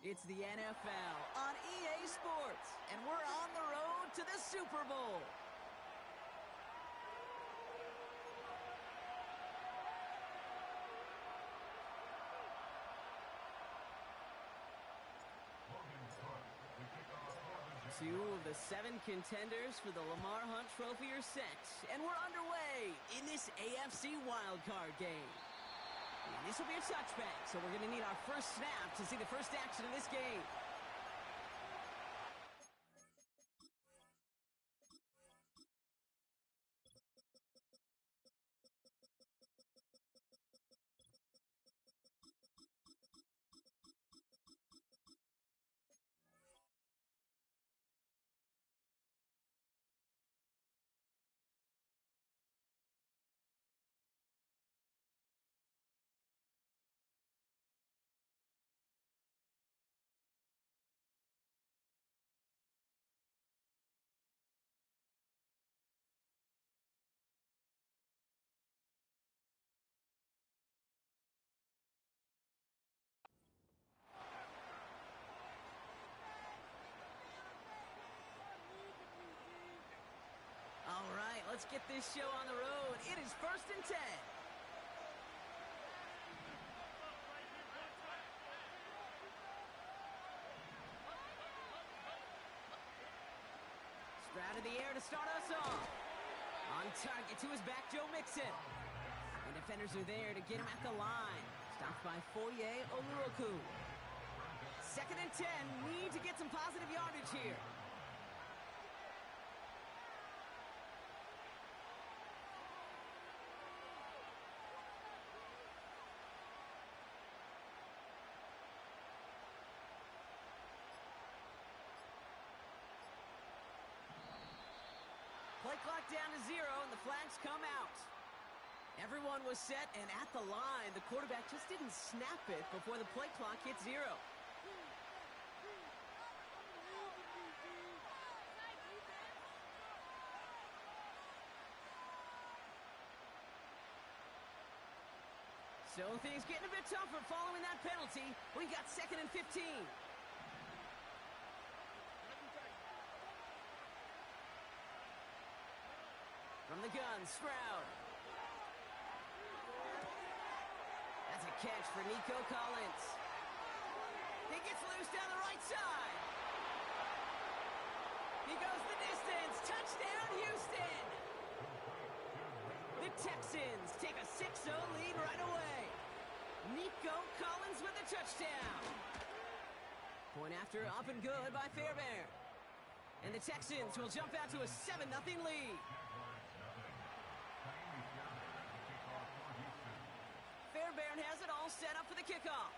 It's the NFL on EA Sports, and we're on the road to the Super Bowl. Two of the 7 contenders for the Lamar Hunt Trophy are set, and we're underway in this AFC Wildcard game. And this will be a touchback, so we're going to need our first snap to see the first action of this game. All right, let's get this show on the road. It is 1st and 10. Stroud in the air to start us off. On target to his back, Joe Mixon. And defenders are there to get him at the line. Stopped by Foye Oluoku. 2nd and 10. Need to get some positive yardage here. Play clock down to 0, and the flags come out. Everyone was set and at the line. The quarterback just didn't snap it before the play clock hit 0. So things getting a bit tougher following that penalty. We got 2nd and 15. From the gun, Stroud. That's a catch for Nico Collins. He gets loose down the right side. He goes the distance. Touchdown, Houston. The Texans take a 6-0 lead right away. Nico Collins with a touchdown. Point after, up and good by Fairbairn. And the Texans will jump out to a 7-0 lead. Fairbairn has it all set up for the kickoff.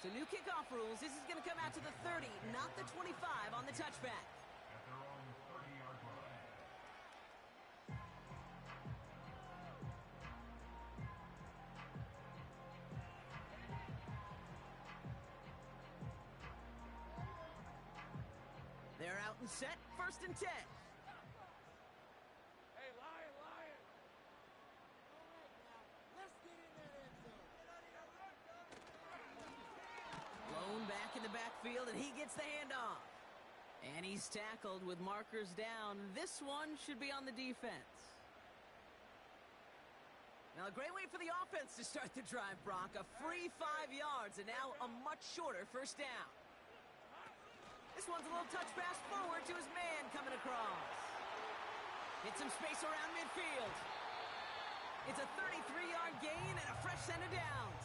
So new kickoff rules. This is going to come out to the 30, not the 25 on the touchback. At their own 30-yard line. They're out and set, 1st and 10. Hey, Lion! All right, now, let's get in that end zone. Blown back in the backfield, and he gets the handoff. And he's tackled with markers down. This one should be on the defense. Now, a great way for the offense to start the drive, Brock. A free 5 yards, and now a much shorter 1st down. This one's a little touch pass forward to his man coming across. Hit some space around midfield. It's a 33-yard gain and a fresh set of downs.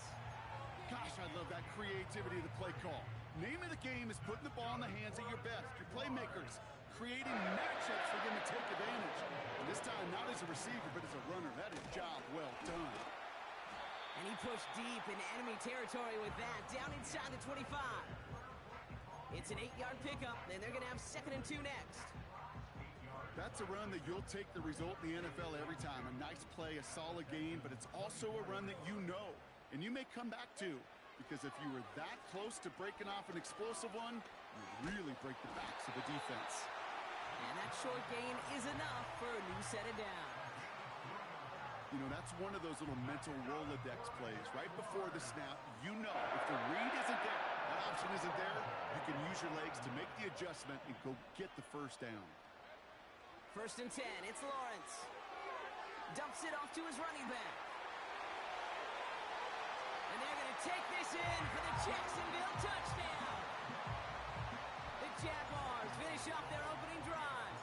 Gosh, I love that creativity of the play call. Name of the game is putting the ball in the hands of your best, your playmakers, creating matchups for them to take advantage. And this time, not as a receiver, but as a runner. That is job well done. And he pushed deep into enemy territory with that, down inside the 25. It's an 8-yard pickup, and they're going to have 2nd and 2 next. That's a run that you'll take the result in the NFL every time. A nice play, a solid game, but it's also a run that you know, and you may come back to, because if you were that close to breaking off an explosive one, you really break the backs of the defense. And that short gain is enough for a new set of downs. You know, that's one of those little mental Rolodex plays. Right before the snap, you know if the read isn't there, that option isn't there, you can use your legs to make the adjustment and go get the first down. 1st and 10, it's Lawrence. Dumps it off to his running back. And they're going to take this in for the Jacksonville touchdown. The Jaguars finish off their opening drive.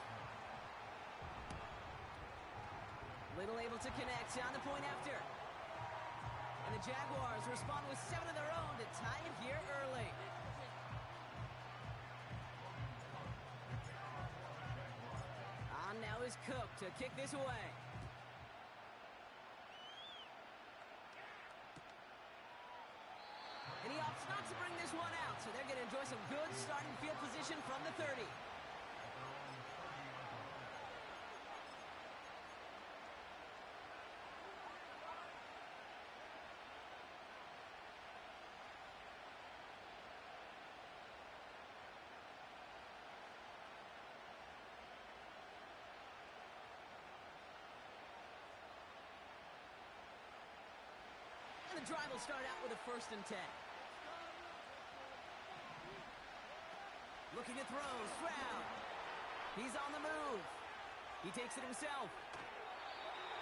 Little able to connect on the point after. And the Jaguars respond with 7 of their own to tie it here early. On now is Cook to kick this away. And he opts not to bring this one out, so they're going to enjoy some good starting field position from the 30. And the drive will start out with a 1st and 10. Looking to throw, Stroud. He's on the move. He takes it himself.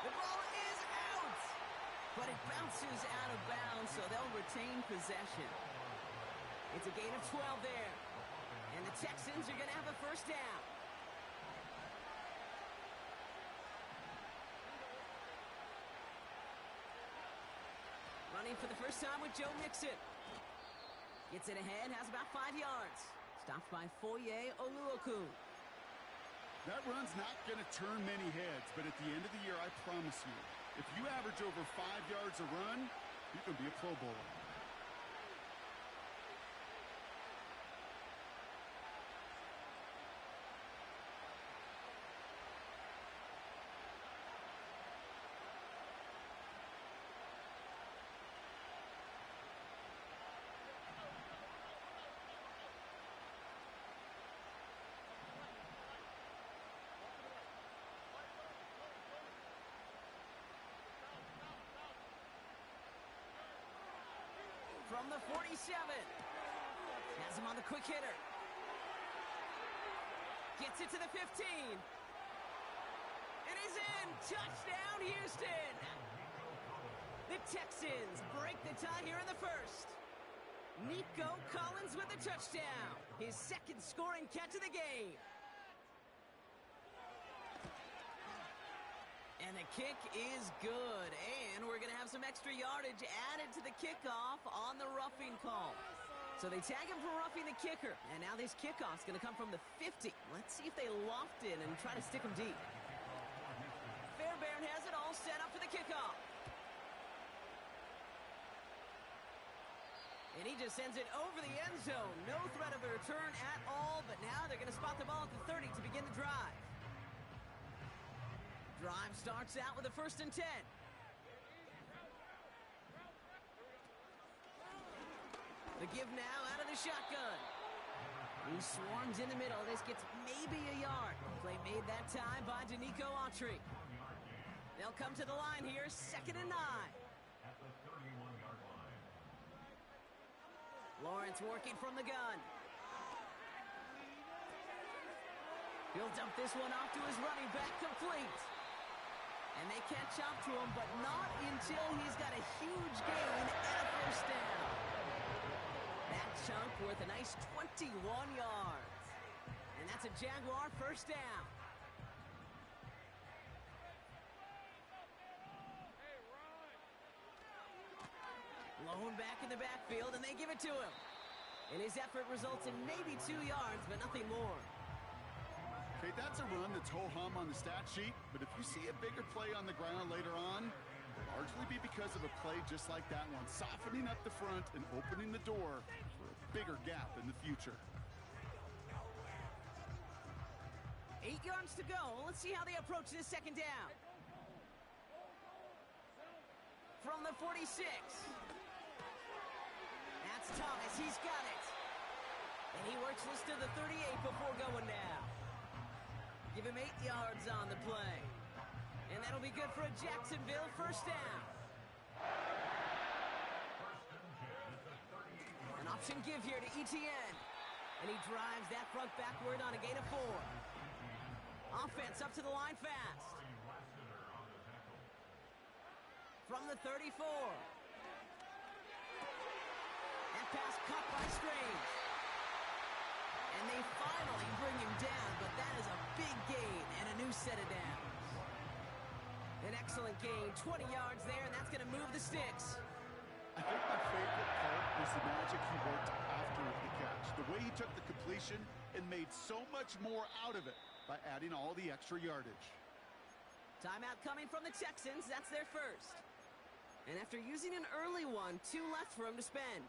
The ball is out. But it bounces out of bounds, so they'll retain possession. It's a gain of 12 there. And the Texans are going to have a 1st down. Running for the first time with Joe Mixon. Gets it ahead, has about 5 yards. Stopped by Foye Oluokun. That run's not going to turn many heads, but at the end of the year, I promise you, if you average over 5 yards a run, you can be a Pro Bowler. From the 47. Has him on the quick hitter. Gets it to the 15. It is in. Touchdown, Houston. The Texans break the tie here in the 1st. Nico Collins with the touchdown. His 2nd scoring catch of the game. And the kick is good. And we're going to have some extra yardage added to the kickoff on the roughing call. So they tag him for roughing the kicker. And now this kickoff's going to come from the 50. Let's see if they loft it and try to stick him deep. Fairbairn has it all set up for the kickoff. And he just sends it over the end zone. No threat of a return at all. But now they're going to spot the ball at the 30 to begin the drive. Drive starts out with a 1st and 10. The give now out of the shotgun. He swarms in the middle. This gets maybe a yard. Play made that time by Danico Autry. They'll come to the line here, 2nd and 9. At the 31-yard line. Lawrence working from the gun. He'll dump this one off to his running back, complete. And they catch up to him, but not until he's got a huge gain and a 1st down. That chunk worth a nice 21 yards. And that's a Jaguar 1st down. Lone back in the backfield, and they give it to him. And his effort results in maybe 2 yards, but nothing more. Okay, that's a run that's ho-hum on the stat sheet, but if you see a bigger play on the ground later on, it'll largely be because of a play just like that one, softening up the front and opening the door for a bigger gap in the future. 8 yards to go. Let's see how they approach this 2nd down. From the 46. That's Thomas. He's got it. And he works this to the 38 before going down. Give him 8 yards on the play. And that'll be good for a Jacksonville first down. An option give here to Etienne. And he drives that front backward on a gain of 4. Offense up to the line fast. From the 34. That pass caught by Strange. And they finally bring him down, but that is a big gain and a new set of downs. An excellent gain, 20 yards there, and that's going to move the sticks. I think my favorite part was the magic he worked after the catch. The way he took the completion and made so much more out of it by adding all the extra yardage. Timeout coming from the Texans. That's their first. And after using an early one, 2 left for him to spend.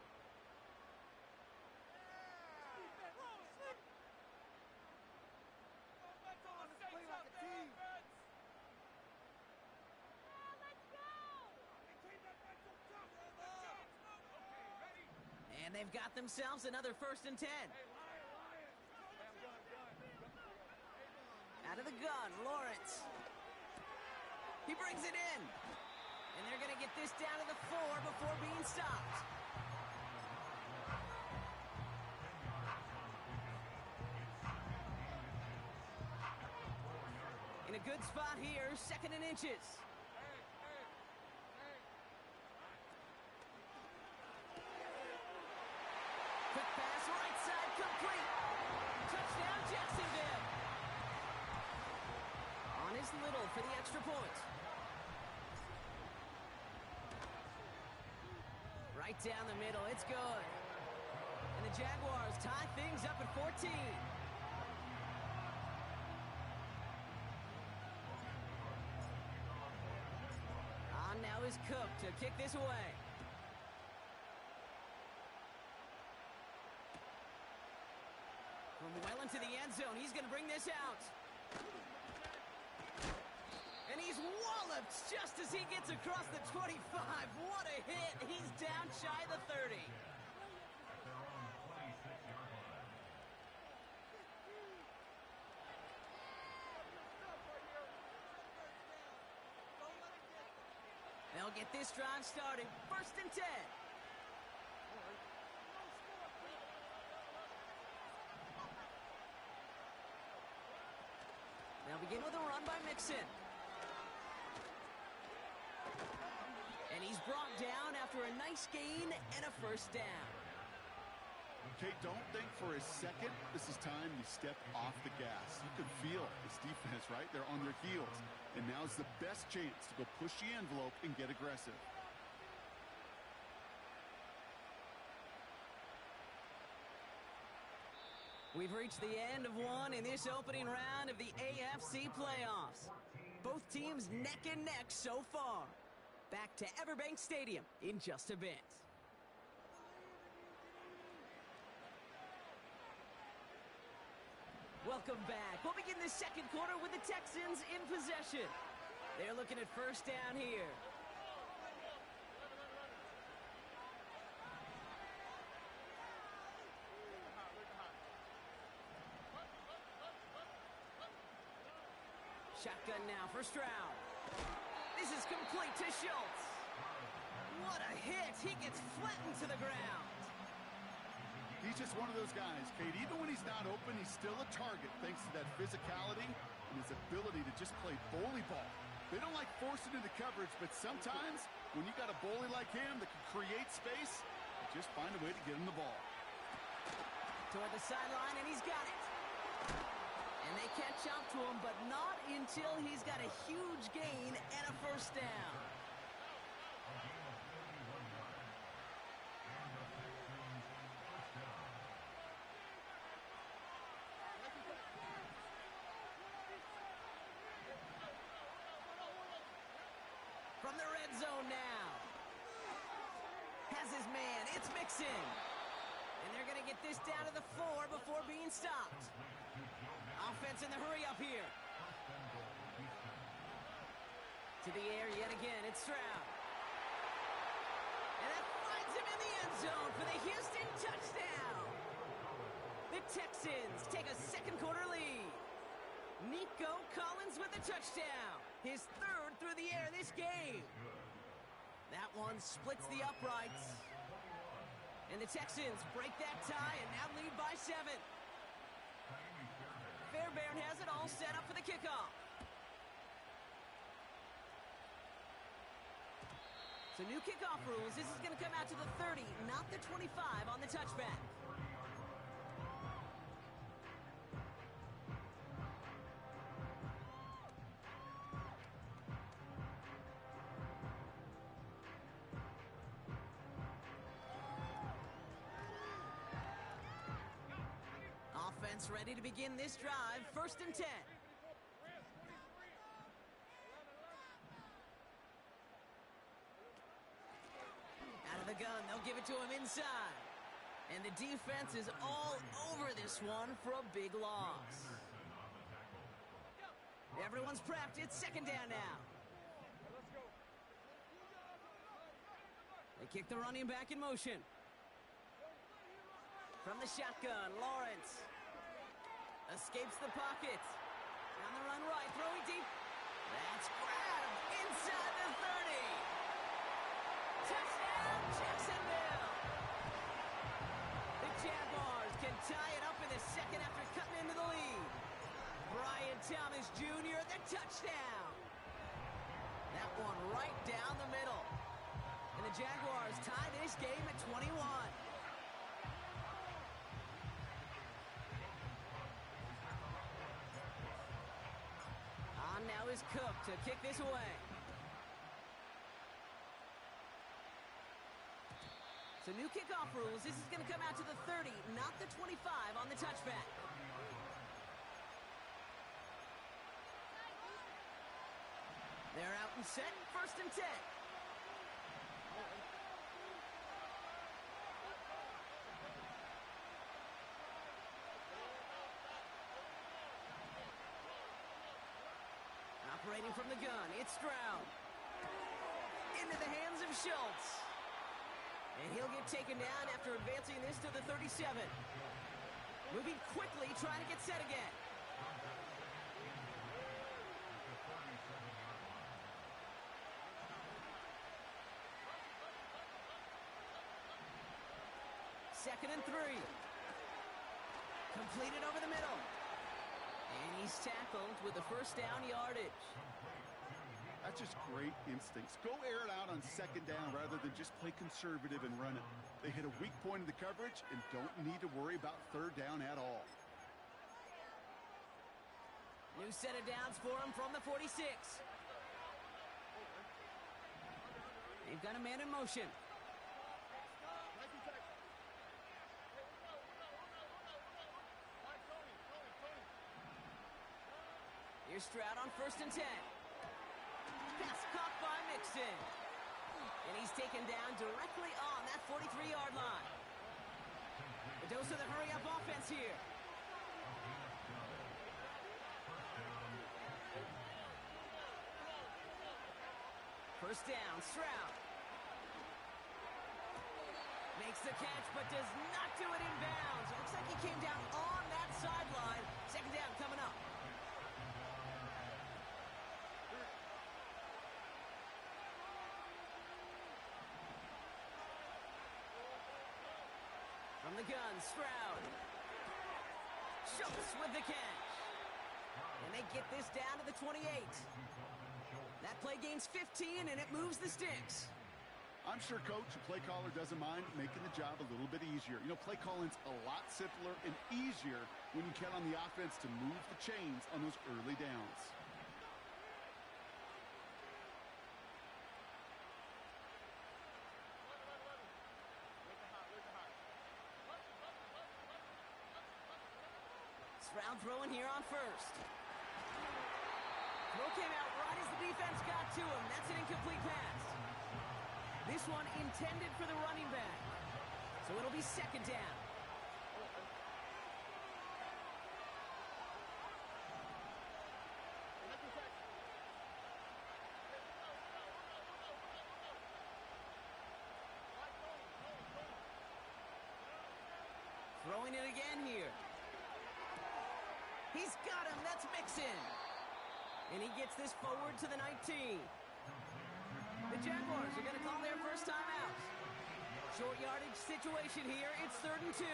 And they've got themselves another 1st and 10. Out of the gun, Lawrence. He brings it in. And they're going to get this down to the 4 before being stopped. In a good spot here, 2nd and inches. Quick pass, right side, complete. Touchdown, Jacksonville. On his Little for the extra point. Right down the middle, it's good. And the Jaguars tie things up at 14. On now is Cook to kick this away. From well into the end zone, he's going to bring this out. And he's walloped just as he gets across the 25. What a hit. He's down shy of the 30. They'll get this drive started. 1st and 10. They'll begin with a run by Mixon. And he's brought down after a nice gain and a 1st down. Okay, don't think for a second this is time you step off the gas. You can feel this defense, right? They're on their heels. And now's the best chance to go push the envelope and get aggressive. We've reached the end of one in this opening round of the AFC playoffs. Both teams neck and neck so far. Back to Everbank Stadium in just a bit. Welcome back. We'll begin the 2nd quarter with the Texans in possession. They're looking at 1st down here. Shotgun now for Stroud. This is complete to Schultz. What a hit. He gets flattened to the ground. He's just one of those guys, Kate. Even when he's not open, he's still a target thanks to that physicality and his ability to just play bully ball. They don't like forcing into coverage, but sometimes when you got a bully like him that can create space, you just find a way to get him the ball. Toward the sideline, and he's got it. And they catch up to him, but not until he's got a huge gain and a 1st down. From the red zone now. Has his man. It's Mixon. And they're going to get this down to the 4 before being stopped. Offense in the hurry up here. To the air yet again. It's Stroud. And that finds him in the end zone for the Houston touchdown. The Texans take a 2nd quarter lead. Nico Collins with the touchdown. His third through the air this game. That one splits the uprights. And the Texans break that tie and now lead by 7. Fairbairn has it all set up for the kickoff. So new kickoff rules. This is going to come out to the 30, not the 25 on the touchback. Offense ready to begin this drive. 1st and 10. Out of the gun, they'll give it to him inside. And the defense is all over this one for a big loss. Everyone's prepped. It's 2nd down now. They kick the running back in motion. From the shotgun, Lawrence escapes the pocket. On the run right, throwing deep. That's grabbed inside the 30. Touchdown, Jacksonville. The Jaguars can tie it up in the 2nd after cutting into the lead. Brian Thomas Jr., the touchdown. That one right down the middle. And the Jaguars tie this game at 21. On now is Cook to kick this away. So new kickoff rules. This is going to come out to the 30, not the 25 on the touchback. They're out and set. 1st and 10. Operating from the gun, it's Stroud. Into the hands of Schultz. And he'll get taken down after advancing this to the 37. Moving quickly, trying to get set again. Second and 3. Completed over the middle. And he's tackled with the 1st down yardage. That's just great instincts. Go air it out on 2nd down rather than just play conservative and run it. They hit a weak point in the coverage and don't need to worry about 3rd down at all. New set of downs for him from the 46. They've got a man in motion. Here's Stroud on 1st and 10. Pass caught by Mixon. And he's taken down directly on that 43-yard line. A dose of the hurry-up offense here. First down, Stroud. Makes the catch, but does not do it in bounds. It looks like he came down on that sideline. 2nd down coming up. From the gun, Stroud. Schultz with the catch. And they get this down to the 28. That play gains 15, and it moves the sticks. I'm sure coach and play caller doesn't mind making the job a little bit easier. You know, play calling's a lot simpler and easier when you count on the offense to move the chains on those early downs. Stroud throwing here on 1st. Throw came out right as the defense got to him. That's an incomplete pass. This one intended for the running back. So it'll be 2nd down. Throwing it again here. He's got him. That's Mixon. And he gets this forward to the 19. The Jaguars are going to call their first time out. Short yardage situation here. It's 3rd and 2.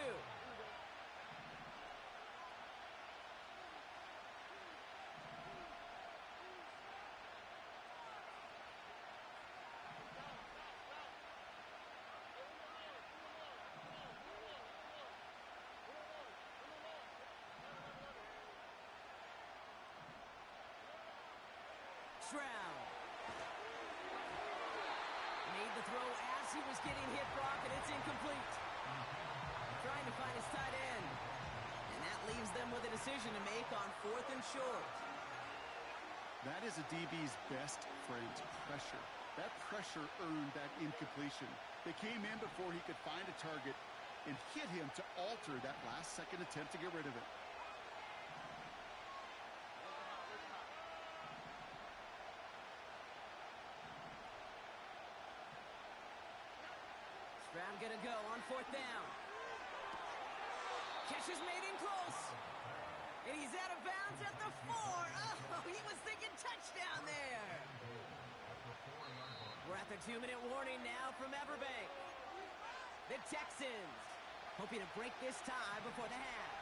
Stroud made the throw as he was getting hit, Brock, and it's incomplete. Trying to find his tight end. And that leaves them with a decision to make on 4th and short. That is a DB's best friend, pressure. That pressure earned that incompletion. They came in before he could find a target and hit him to alter that last-second attempt to get rid of it. Stroud gonna go on 4th down. Catch is made in close. And he's out of bounds at the 4. Oh, he was thinking touchdown there. We're at the 2-minute warning now from Everbank. The Texans hoping to break this tie before the half.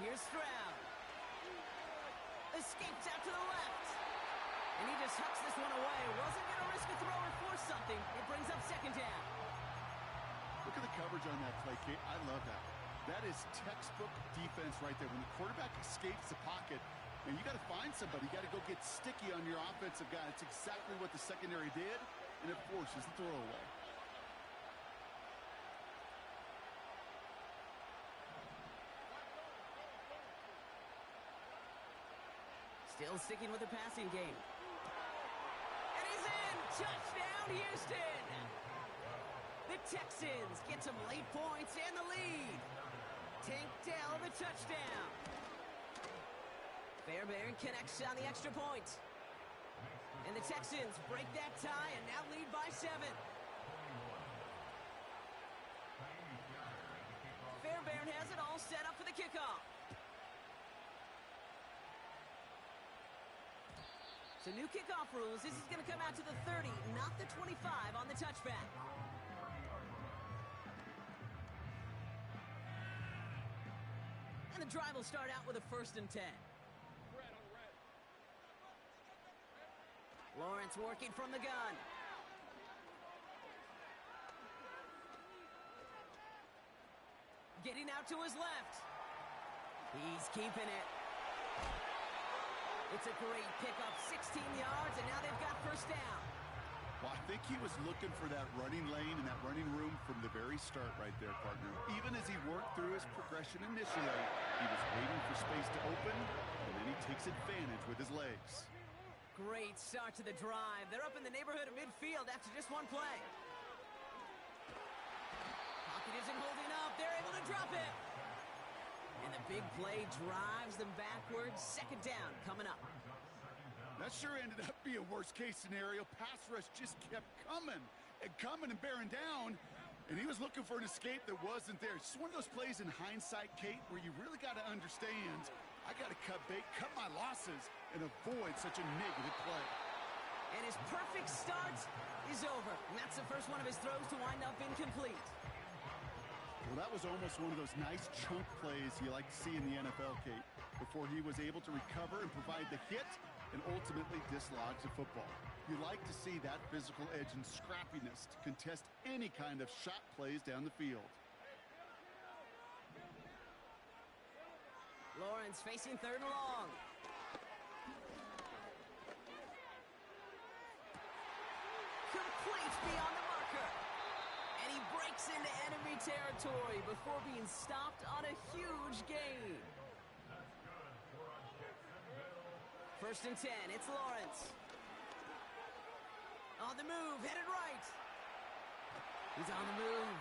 Here's Stroud. Escapes out to the left. And he just hucks this one away. Wasn't going to risk a throw or force something. It brings up 2nd down. Look at the coverage on that play, Kate. I love that. That is textbook defense right there. When the quarterback escapes the pocket, and you got to find somebody. You got to go get sticky on your offensive guy. It's exactly what the secondary did, and it forces the throw away. Still sticking with the passing game. And he's in! Touchdown, Houston! The Texans get some late points and the lead. Tank Dell, the touchdown. Fairbairn connects on the extra point. And the Texans break that tie and now lead by 7. Fairbairn has it all set up for the kickoff. So new kickoff rules. This is going to come out to the 30, not the 25 on the touchback. And the drive will start out with a 1st and 10. Lawrence working from the gun. Getting out to his left. He's keeping it. It's a great pickup, 16 yards, and now they've got 1st down. Well, I think he was looking for that running lane and that running room from the very start right there, partner. Even as he worked through his progression initially, he was waiting for space to open, and then he takes advantage with his legs. Great start to the drive. They're up in the neighborhood of midfield after just one play. Pocket isn't holding up. They're able to drop it. And the big play drives them backwards. 2nd down coming up. That sure ended up being worst-case scenario. Pass rush just kept coming and bearing down. And he was looking for an escape that wasn't there. It's just one of those plays in hindsight, Kate, where you really got to understand, I got to cut bait, cut my losses, and avoid such a negative play. And his perfect start is over. And that's the first one of his throws to wind up incomplete. Well, that was almost one of those nice chunk plays you like to see in the NFL, Kate, before he was able to recover and provide the hit and ultimately dislodge the football. You like to see that physical edge and scrappiness to contest any kind of shot plays down the field. Lawrence facing 3rd and long. Complete beyond the marker. And he breaks into enemy territory before being stopped on a huge gain. 1st and 10, it's Lawrence. On the move, headed right. He's on the move.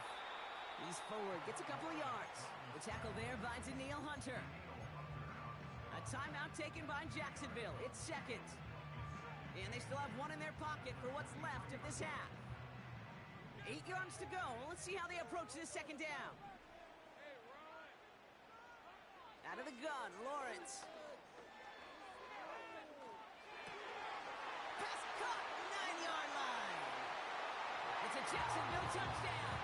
He's forward, gets a couple of yards. The tackle there by Danielle Hunter. A timeout taken by Jacksonville. It's 2nd. And they still have one in their pocket for what's left of this half. 8 yards to go. Let's see how they approach this second down. Out of the gun, Lawrence. Pass caught, 9-yard line. It's a Jacksonville touchdown.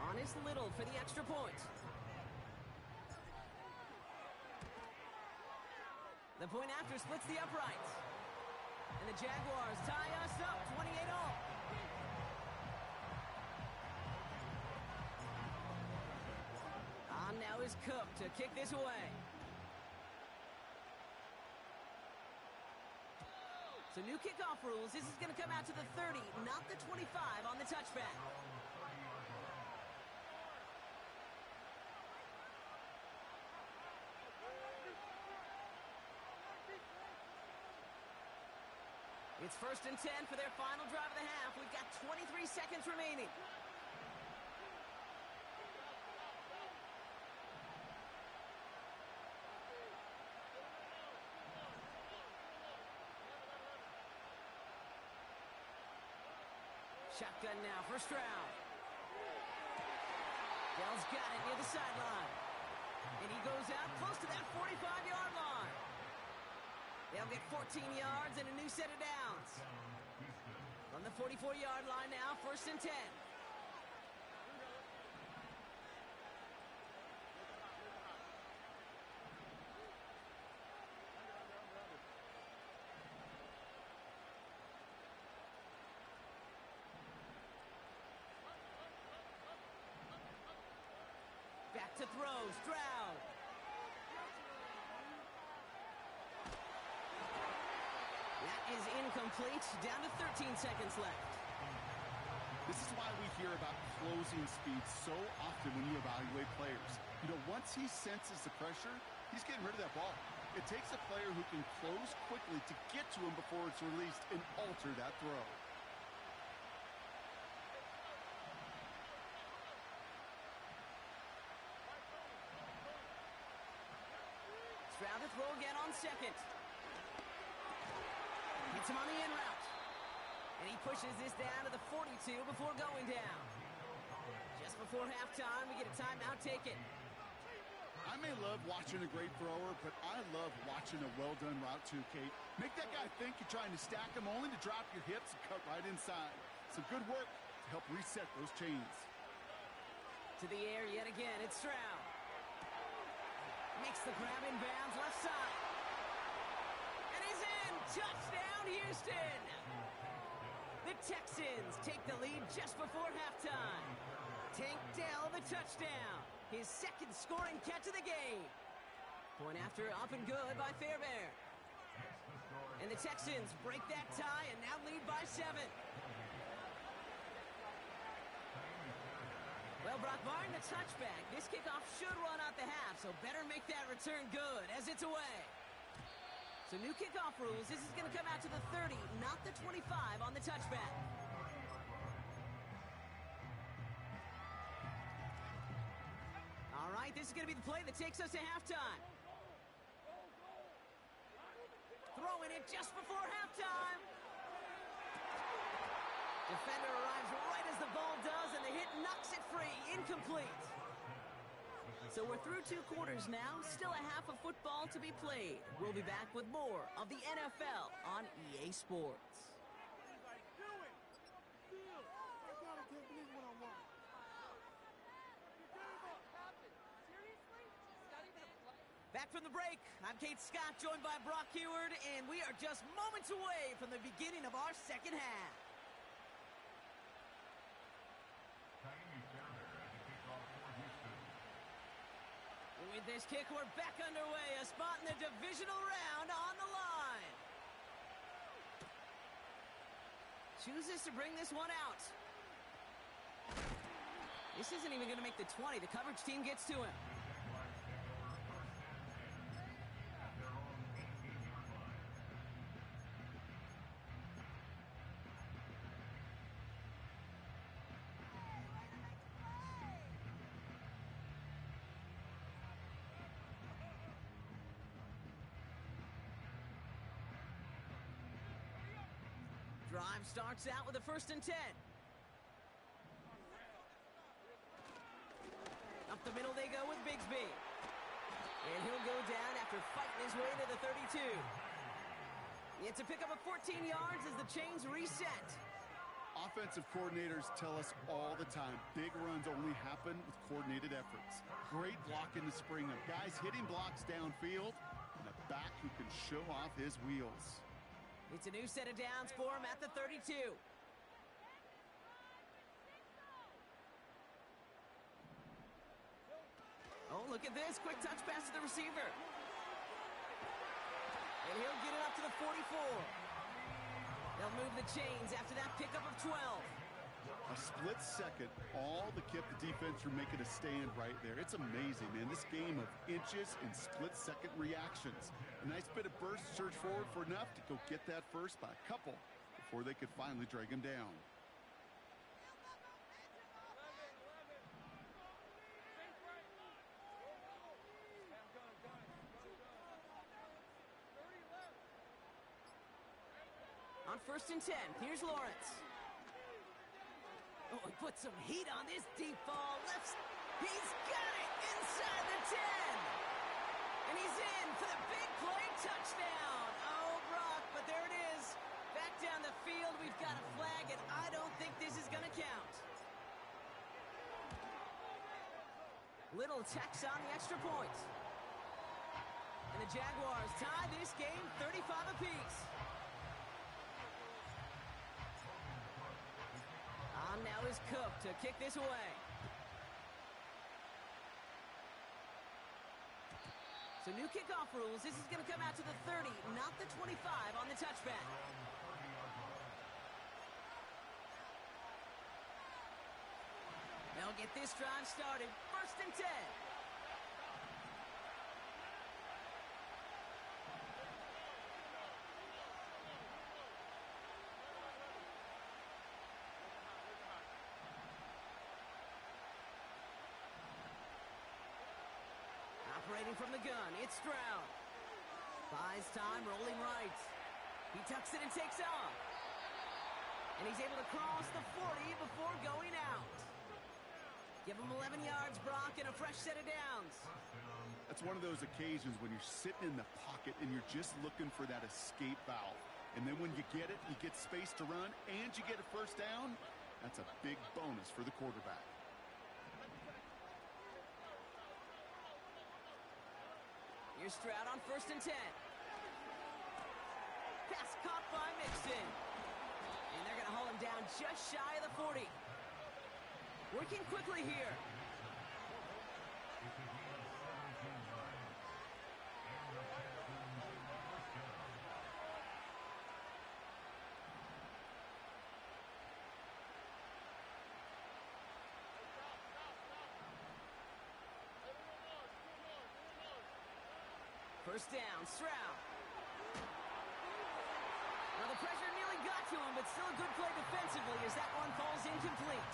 Honest Little for the extra point. The point after splits the uprights. And the Jaguars tie us up 28-all. On now is Cook to kick this away. So new kickoff rules. This is going to come out to the 30, not the 25 on the touchback. It's 1st and 10 for their final drive of the half. We've got 23 seconds remaining. Shotgun now, first round. Dell's got it near the sideline. And he goes out close to that 45-yard line. They'll get 14 yards and a new set of downs. On the 44-yard line now, 1st and 10. Back to throw, Stroud. That is incomplete. Down to 13 seconds left. This is why we hear about closing speed so often when you evaluate players. You know, once he senses the pressure, he's getting rid of that ball. It takes a player who can close quickly to get to him before it's released and alter that throw. Stroud to throw again on second. Hits him on the in route. And he pushes this down to the 42 before going down. Just before halftime, we get a timeout taken. I may love watching a great thrower, but I love watching a well-done route too, Kate. Make that guy think you're trying to stack him only to drop your hips and cut right inside. Some good work to help reset those chains. To the air yet again, it's Stroud. Makes the grab in bounds, left side. And he's in! Touchdown, Houston! The Texans take the lead just before halftime. Tank Dell, the touchdown. His second scoring catch of the game. Point after up and good by Fairbairn. And the Texans break that tie and now lead by 7. Well, Brock, barring the touchback, this kickoff should run out the half, so better make that return good as it's away. So new kickoff rules. This is going to come out to the 30, not the 25 on the touchback. All right, this is going to be the play that takes us to halftime. Throwing it just before halftime. Defender arrives right as the ball does, and the hit knocks it free. Incomplete. So we're through 2 quarters now. Still a half of football to be played. We'll be back with more of the NFL on EA Sports. Back from the break, I'm Kate Scott, joined by Brock Heward, and we are just moments away from the beginning of our second half. With this kick, we're back underway. A spot in the divisional round on the line. Chooses to bring this one out. This isn't even going to make the 20. The coverage team gets to him. Drive starts out with a 1st and 10. Up the middle they go with Bigsby. And he'll go down after fighting his way to the 32. It's a pickup of 14 yards as the chains reset. Offensive coordinators tell us all the time, big runs only happen with coordinated efforts. Great block in the spring of guys hitting blocks downfield and a back who can show off his wheels. It's a new set of downs for him at the 32. Oh, look at this. Quick touch pass to the receiver. And he'll get it up to the 44. They'll move the chains after that pickup of 12. A split second, all that kept the defense from making a stand right there. It's amazing, man. This game of inches and split-second reactions. A nice bit of burst, surge forward for enough to go get that first by a couple before they could finally drag him down. On 1st and 10, here's Lawrence. Oh, he put some heat on this deep ball. He's got it inside the 10. And he's in for the big play touchdown. Oh, Brock, but there it is. Back down the field, we've got a flag, and I don't think this is going to count. Little tacks on the extra point. And the Jaguars tie this game 35 apiece. Now is Cook to kick this away. So new kickoff rules. This is going to come out to the 30, not the 25 on the touchback. They'll get this drive started. 1st and 10. Operating from the gun, it's Stroud. Buys time, rolling right. He tucks it and takes off. And he's able to cross the 40 before going out. Give him 11 yards, Brock, and a fresh set of downs. That's one of those occasions when you're sitting in the pocket and you're just looking for that escape valve. And then when you get it, you get space to run, and you get a first down. That's a big bonus for the quarterback. Here's Stroud on 1st and 10. Pass caught by Mixon. And they're going to haul him down just shy of the 40. Working quickly here. First down, Stroud. Well, the pressure nearly got to him, but still a good play defensively as that one falls incomplete.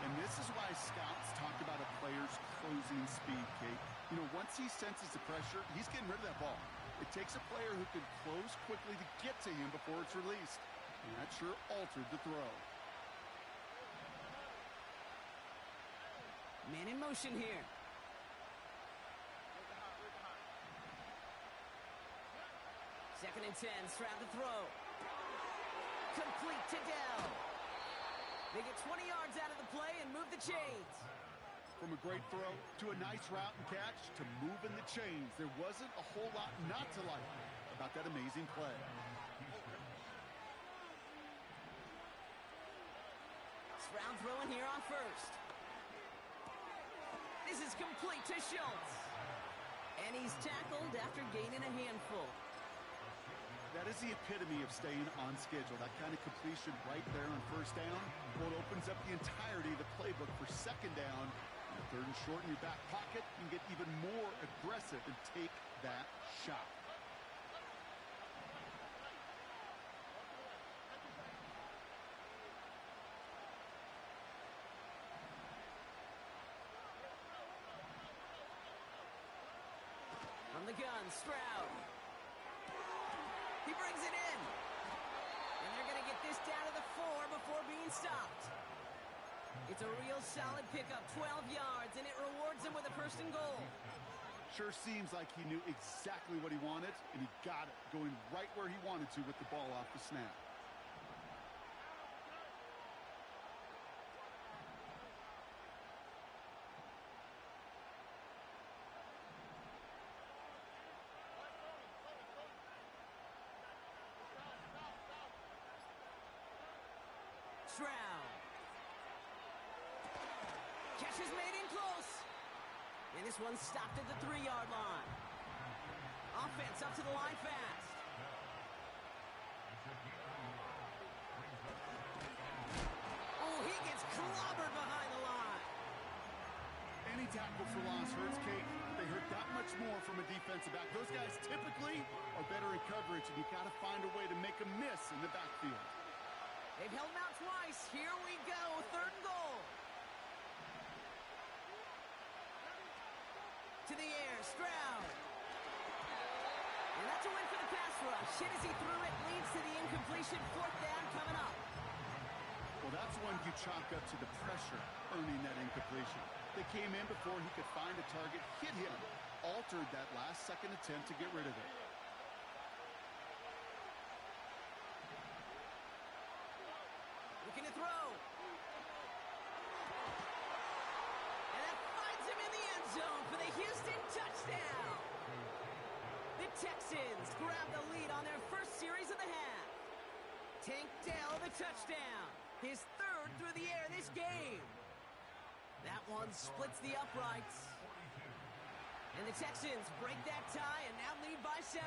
And this is why scouts talk about a player's closing speed, Kate. You know, once he senses the pressure, he's getting rid of that ball. It takes a player who can close quickly to get to him before it's released. And that sure altered the throw. Man in motion here. Second and 10, Stroud to throw. Complete to Dell. They get 20 yards out of the play and move the chains. From a great throw to a nice route and catch to moving the chains, there wasn't a whole lot not to like about that amazing play. Stroud throwing here on 1st. This is complete to Schultz. And he's tackled after gaining a handful. That is the epitome of staying on schedule. That kind of completion right there on 1st down. Well, it opens up the entirety of the playbook for 2nd down. And 3rd and short in your back pocket, you can get even more aggressive and take that shot. From the gun, Stroud. He brings it in. And they're going to get this down to the 4 before being stopped. It's a real solid pickup, 12 yards, and it rewards them with a first and goal. Sure seems like he knew exactly what he wanted, and he got it, going right where he wanted to with the ball off the snap. Stroud. Catch is made in close. And this one's stopped at the 3-yard line. Offense up to the line fast. Oh, he gets clobbered behind the line. Any tackle for loss hurts, Kate. They hurt that much more from a defensive back. Those guys typically are better in coverage, and you got to find a way to make a miss in the backfield. They've held him out twice. Here we go. 3rd and goal. To the air. Stroud. And that's a win for the pass rush. Hit as he threw it. Leads to the incompletion. 4th down coming up. Well, that's one you chalk up to the pressure earning that incompletion. They came in before he could find a target, hit him, altered that last-second attempt to get rid of it. Looking to throw. And that finds him in the end zone for the Houston touchdown. The Texans grab the lead on their first series of the half. Tank Dell the touchdown. His 3rd through the air this game. That one splits the uprights. And the Texans break that tie and now lead by 7.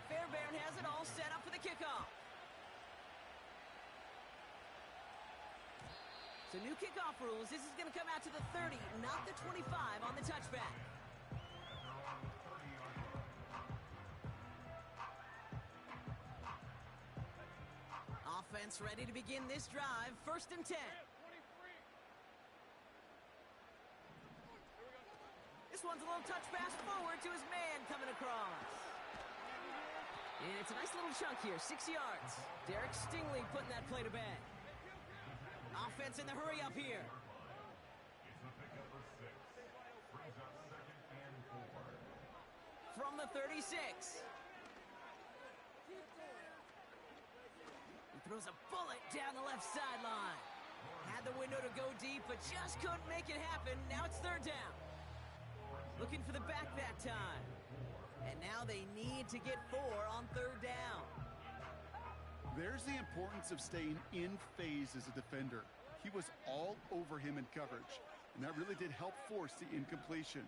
Fairbairn has it all set up for the kickoff. So new kickoff rules. This is going to come out to the 30, not the 25 on the touchback. Offense ready to begin this drive. 1st and 10. This one's a little touch pass forward to his man coming across. And it's a nice little chunk here, 6 yards. Derek Stingley putting that play to bed. Offense in the hurry up here. It's a pickup of 6. Brings up 2nd and 4. From the 36. He throws a bullet down the left sideline. Had the window to go deep, but just couldn't make it happen. Now it's 3rd down. Looking for the back that time. And now they need to get 4 on 3rd down. There's the importance of staying in phase as a defender. He was all over him in coverage, and that really did help force the incompletion.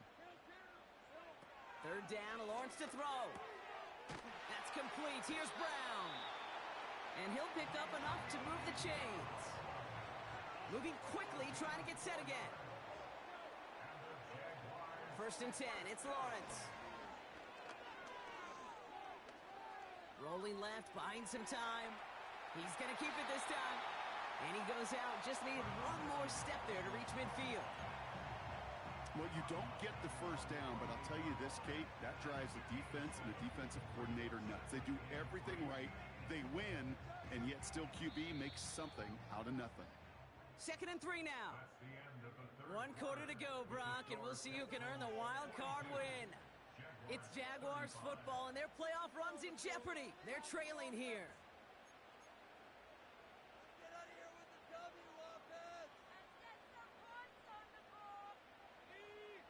3rd down, Lawrence to throw. That's complete. Here's Brown. And he'll pick up enough to move the chains. Moving quickly, trying to get set again. 1st and 10. It's Lawrence. Rolling left, buying some time. He's going to keep it this time. And he goes out. Just needed one more step there to reach midfield. Well, you don't get the 1st down, but I'll tell you this, Kate, that drives the defense and the defensive coordinator nuts. They do everything right. They win, and yet still QB makes something out of nothing. 2nd and 3 now. 1 quarter to go, Brock, and we'll see who can earn the wild card win. It's Jaguars football, and their playoff run's in jeopardy. They're trailing here. Get out of here with the W, offense. Let's get some points on the board.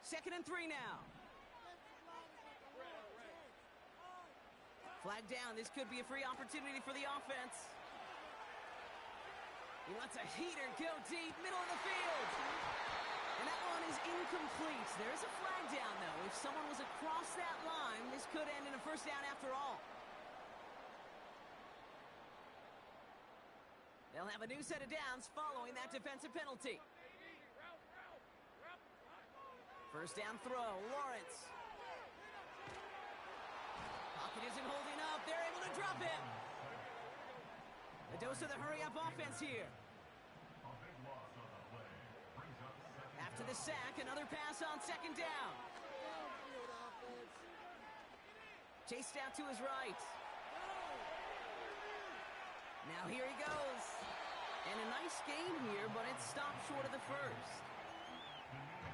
2nd and 3 now. Flag down. This could be a free opportunity for the offense. He lets a heater go deep, middle of the field. And that one is incomplete. There's a flag down, though. If someone was across that line, this could end in a 1st down after all. They'll have a new set of downs following that defensive penalty. 1st down throw, Lawrence. Pocket isn't holding up. They're able to drop him. A dose of the hurry-up offense here. After the sack, another pass on 2nd down. Chased out to his right. Now here he goes. And a nice game here, but it stopped short of the first.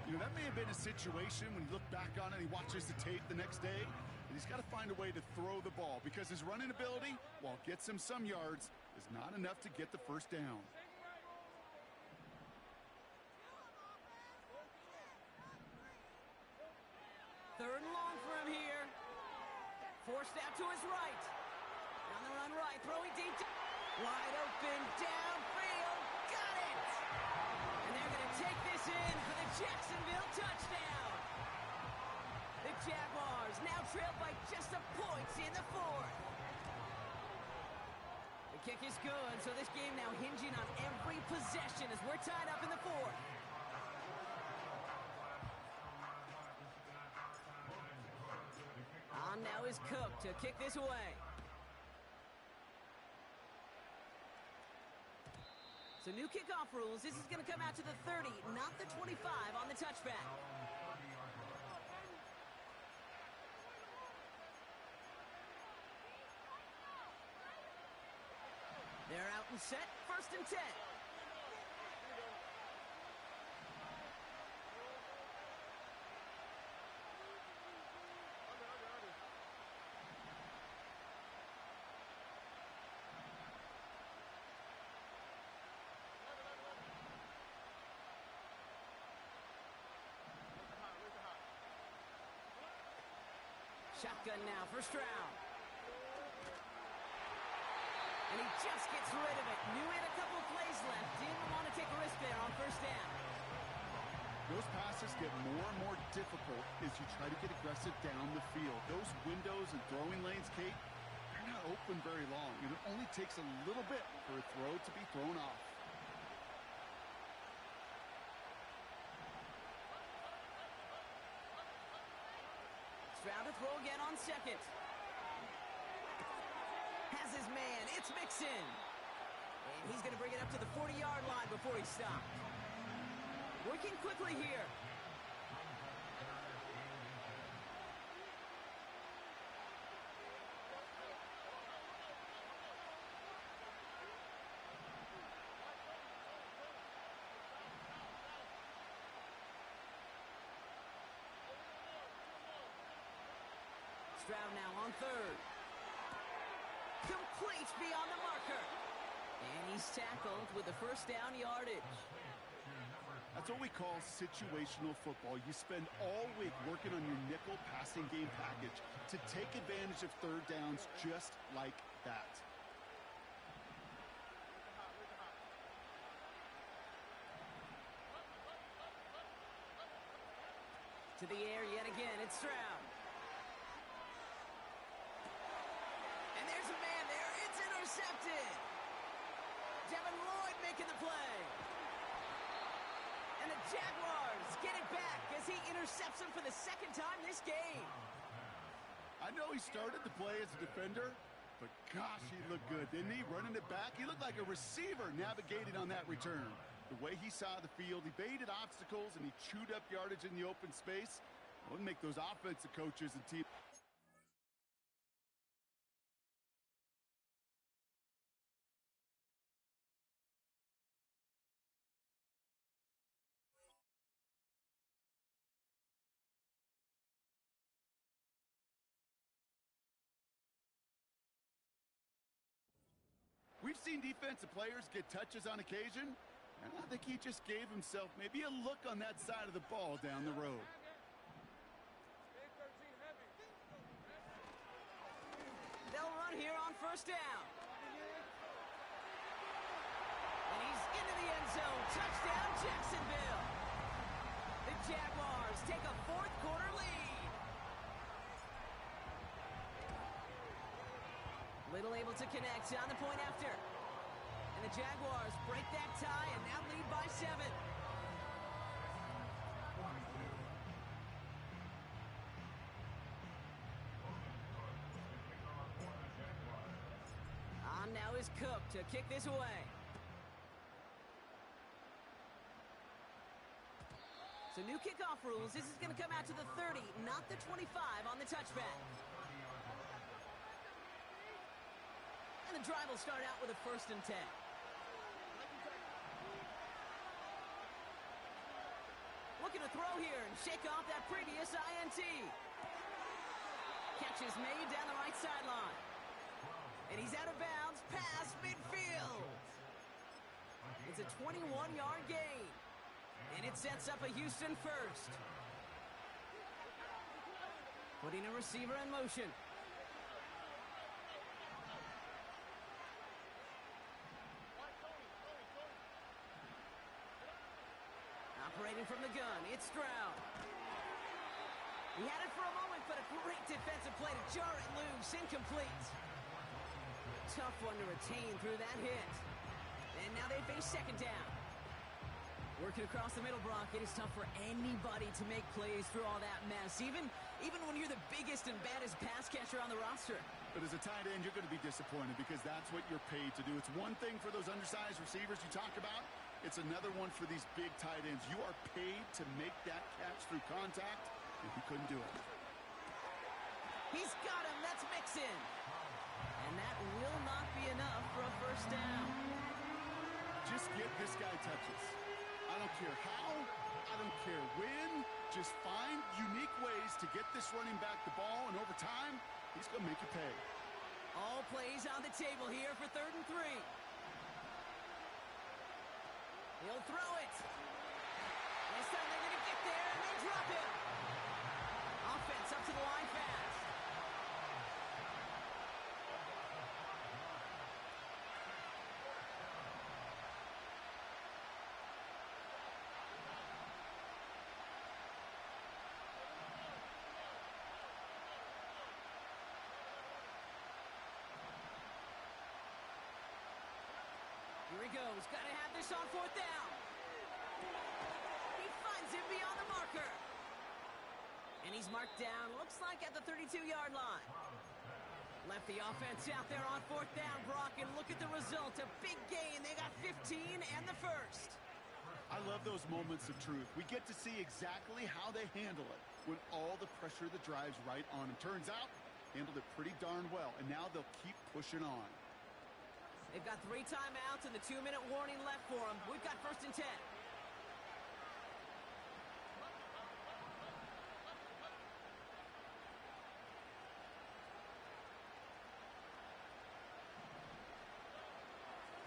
You know, that may have been a situation when you look back on it and he watches the tape the next day, and he's got to find a way to throw the ball because his running ability, while it gets him some yards, is not enough to get the first down. Third and long for him here. Forced out to his right. On the run right, throwing deep. Wide open, downfield. Got it! And they're going to take this in for the Jacksonville touchdown. The Jaguars now trail by just a point in the fourth. The kick is good, so this game now hinging on every possession as we're tied up in the fourth. On now is Cook to kick this away. So new kickoff rules. This is going to come out to the 30, not the 25 on the touchback. They're out and set. First and 10. Shotgun now for Stroud. And he just gets rid of it. Knew he had a couple plays left. Didn't want to take a risk there on first down. Those passes get more and more difficult as you try to get aggressive down the field. Those windows and throwing lanes, Kate, they're not open very long. And it only takes a little bit for a throw to be thrown off. Stroud to throw again on second. Has his man. It's Mixon. And he's going to bring it up to the 40-yard line before he stopped. Working quickly here. Stroud now on third. Complete beyond the marker. And he's tackled with the first down yardage. That's what we call situational football. You spend all week working on your nickel passing game package to take advantage of third downs just like that. To the air yet again, it's Stroud. And there's a man there. It's intercepted. Devin Lloyd making the play. And the Jaguars get it back as he intercepts him for the second time this game. I know he started the play as a defender, but gosh, he looked good, didn't he? Running it back, he looked like a receiver navigating on that return. The way he saw the field, he baited obstacles, and he chewed up yardage in the open space. It would make those offensive coaches and team... We've seen defensive players get touches on occasion, and I think he just gave himself maybe a look on that side of the ball down the road. They'll run here on first down. And he's into the end zone. Touchdown, Jacksonville. The Jaguars take a fourth quarter lead. Little able to connect on the point after. And the Jaguars break that tie and now lead by 7. On now is Cook to kick this away. So new kickoff rules. This is going to come out to the 30, not the 25 on the touchback. And And the drive will start out with a 1st and 10. Looking to throw here and shake off that previous INT. Catch is made down the right sideline. And he's out of bounds past midfield. It's a 21-yard gain. And it sets up a Houston 1st. Putting a receiver in motion. Operating from the gun, it's Stroud. He had it for a moment, but a great defensive play to jar it loose, incomplete. Tough one to retain through that hit. And now they face 2nd down. Working across the middle, Brock, it is tough for anybody to make plays through all that mess, even when you're the biggest and baddest pass catcher on the roster. But as a tight end, you're going to be disappointed because that's what you're paid to do. It's one thing for those undersized receivers you talk about. It's another one for these big tight ends. You are paid to make that catch through contact, and he couldn't do it. He's got him. That's Mixon. And that will not be enough for a 1st down. Just get this guy touches. I don't care how. I don't care when. Just find unique ways to get this running back the ball, and over time, he's going to make you pay. All plays on the table here for 3rd and 3. He'll throw it. This time they're going to get there, and they drop him. Offense up to the line fast. Here he goes. Got to have this on 4th down. He finds him beyond the marker. And he's marked down, looks like at the 32-yard line. Left the offense out there on 4th down, Brock, and look at the result. A big gain. They got 15 and the 1st. I love those moments of truth. We get to see exactly how they handle it when all the pressure that drives right on them. Turns out, handled it pretty darn well, and now they'll keep pushing on. They've got 3 timeouts and the 2-minute warning left for them. We've got 1st and 10.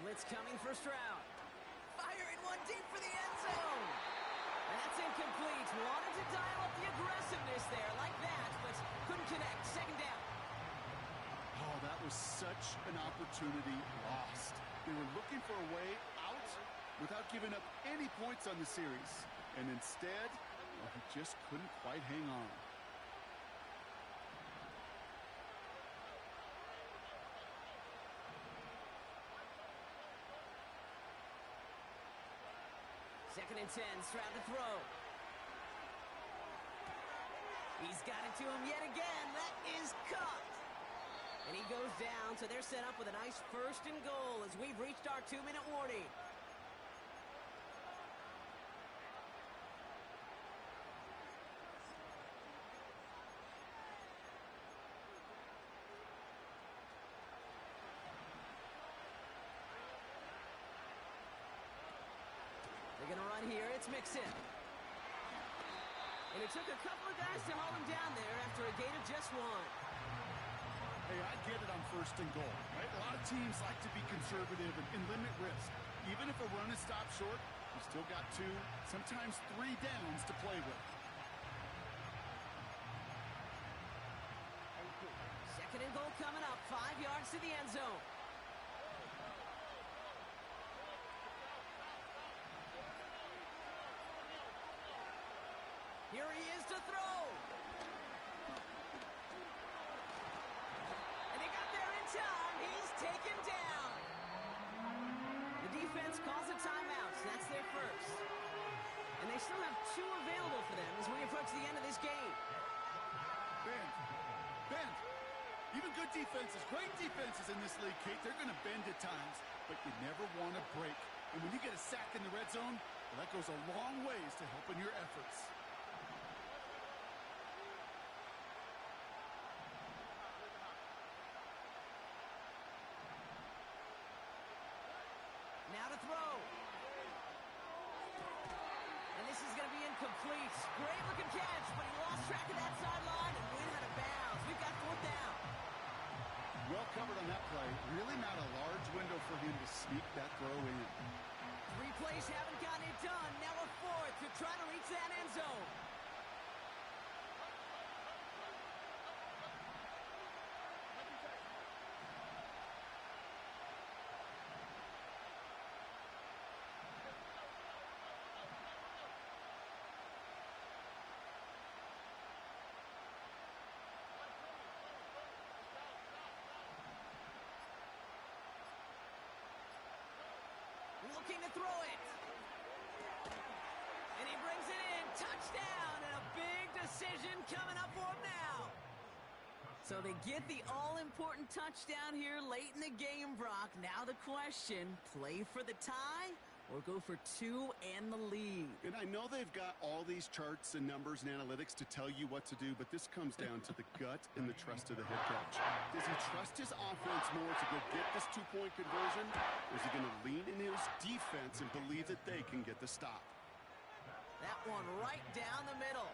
Blitz coming for Stroud. Firing one deep for the end zone. And that's incomplete. Wanted to dial up the aggressiveness there like that, but couldn't connect. 2nd down. Oh, that was such an opportunity lost. They were looking for a way out without giving up any points on the series. And instead, well, he just couldn't quite hang on. Second and 10, Stroud to throw. He's got it to him yet again. That is caught. And he goes down, so they're set up with a nice 1st and goal as we've reached our 2-minute warning. They're going to run here. It's Mixon. And it took a couple of guys to hold him down there after a gain of just 1. Hey, I get it on 1st and goal, right? A lot of teams like to be conservative and limit risk. Even if a run is stopped short, you still got 2, sometimes 3 downs to play with. 2nd and goal coming up, 5 yards to the end zone. Here he is to throw. And he got there in time. He's taken down. The defense calls a timeout. So that's their 1st. And they still have 2 available for them as we approach the end of this game. Bend. Even good defenses, great defenses in this league, Kate, they're going to bend at times, but you never want to break. And when you get a sack in the red zone, well, that goes a long ways to helping your efforts. complete. Great looking catch, but he lost track of that sideline and went out of bounds. We've got 4th down. Well covered on that play. Really not a large window for him to sneak that throw in. 3 plays haven't gotten it done. Now a 4th to try to reach that end zone. Looking to throw it. And he brings it in. Touchdown, and a big decision coming up for him now. So they get the all-important touchdown here late in the game, Brock. Now the question, play for the tie or go for 2 and the lead? And I know they've got all these charts and numbers and analytics to tell you what to do, but this comes down to the gut and the trust of the head coach. Does he trust his offense more to go get this 2-point conversion? Or is he going to lean in his defense and believe that they can get the stop? That one right down the middle.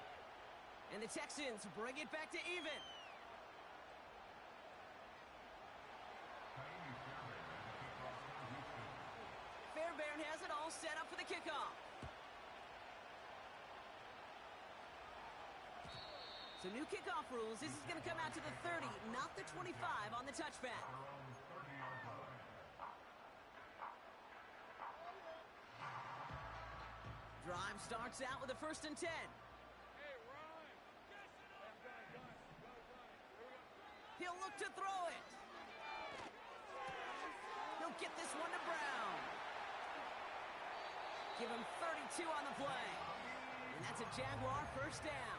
And the Texans bring it back to even. Fairbairn has it all set up for the kickoff. So new kickoff rules. This is going to come out to the 30, not the 25 on the touchback. Drive starts out with a 1st and 10. He'll look to throw it. He'll get this one to Brown. Give him 32 on the play. And that's a Jaguar 1st down.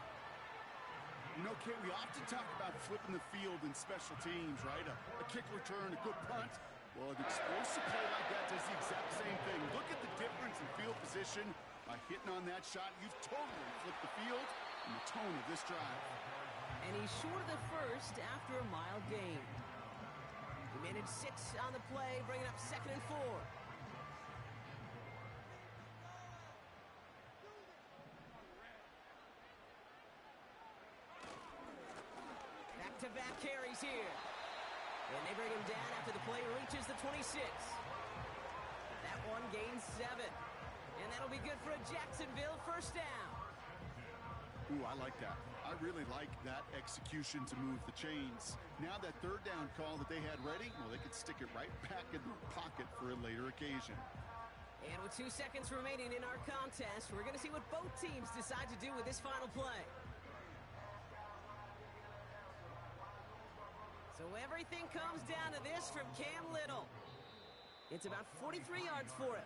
You know, Kate, we often talk about flipping the field in special teams, right? A kick return, a good punt. Well, an explosive play like that does the exact same thing. Look at the difference in field position. By hitting on that shot, you've totally flipped the field and the tone of this drive. And he's short of the 1st after a mild gain. He managed 6 on the play, bringing up 2nd and 4. Back-to-back carries here. And they bring him down after the play reaches the 26. That one gains 7. And that'll be good for a Jacksonville 1st down. Ooh, I like that. I really like that execution to move the chains. Now that 3rd down call that they had ready, well, they could stick it right back in the pocket for a later occasion. And with 2 seconds remaining in our contest, we're going to see what both teams decide to do with this final play. So everything comes down to this from Cam Little. It's about 43 yards for it.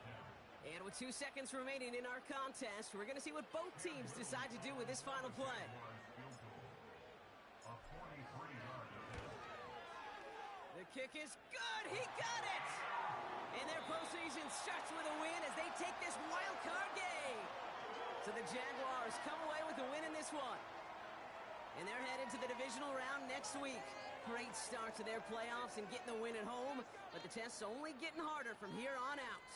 And with 2 seconds remaining in our contest, we're going to see what both teams decide to do with this final play. The kick is good. He got it. And their postseason starts with a win as they take this wild card game. So the Jaguars come away with a win in this one. And they're headed to the divisional round next week. Great start to their playoffs and getting the win at home, but the test's only getting harder from here on out.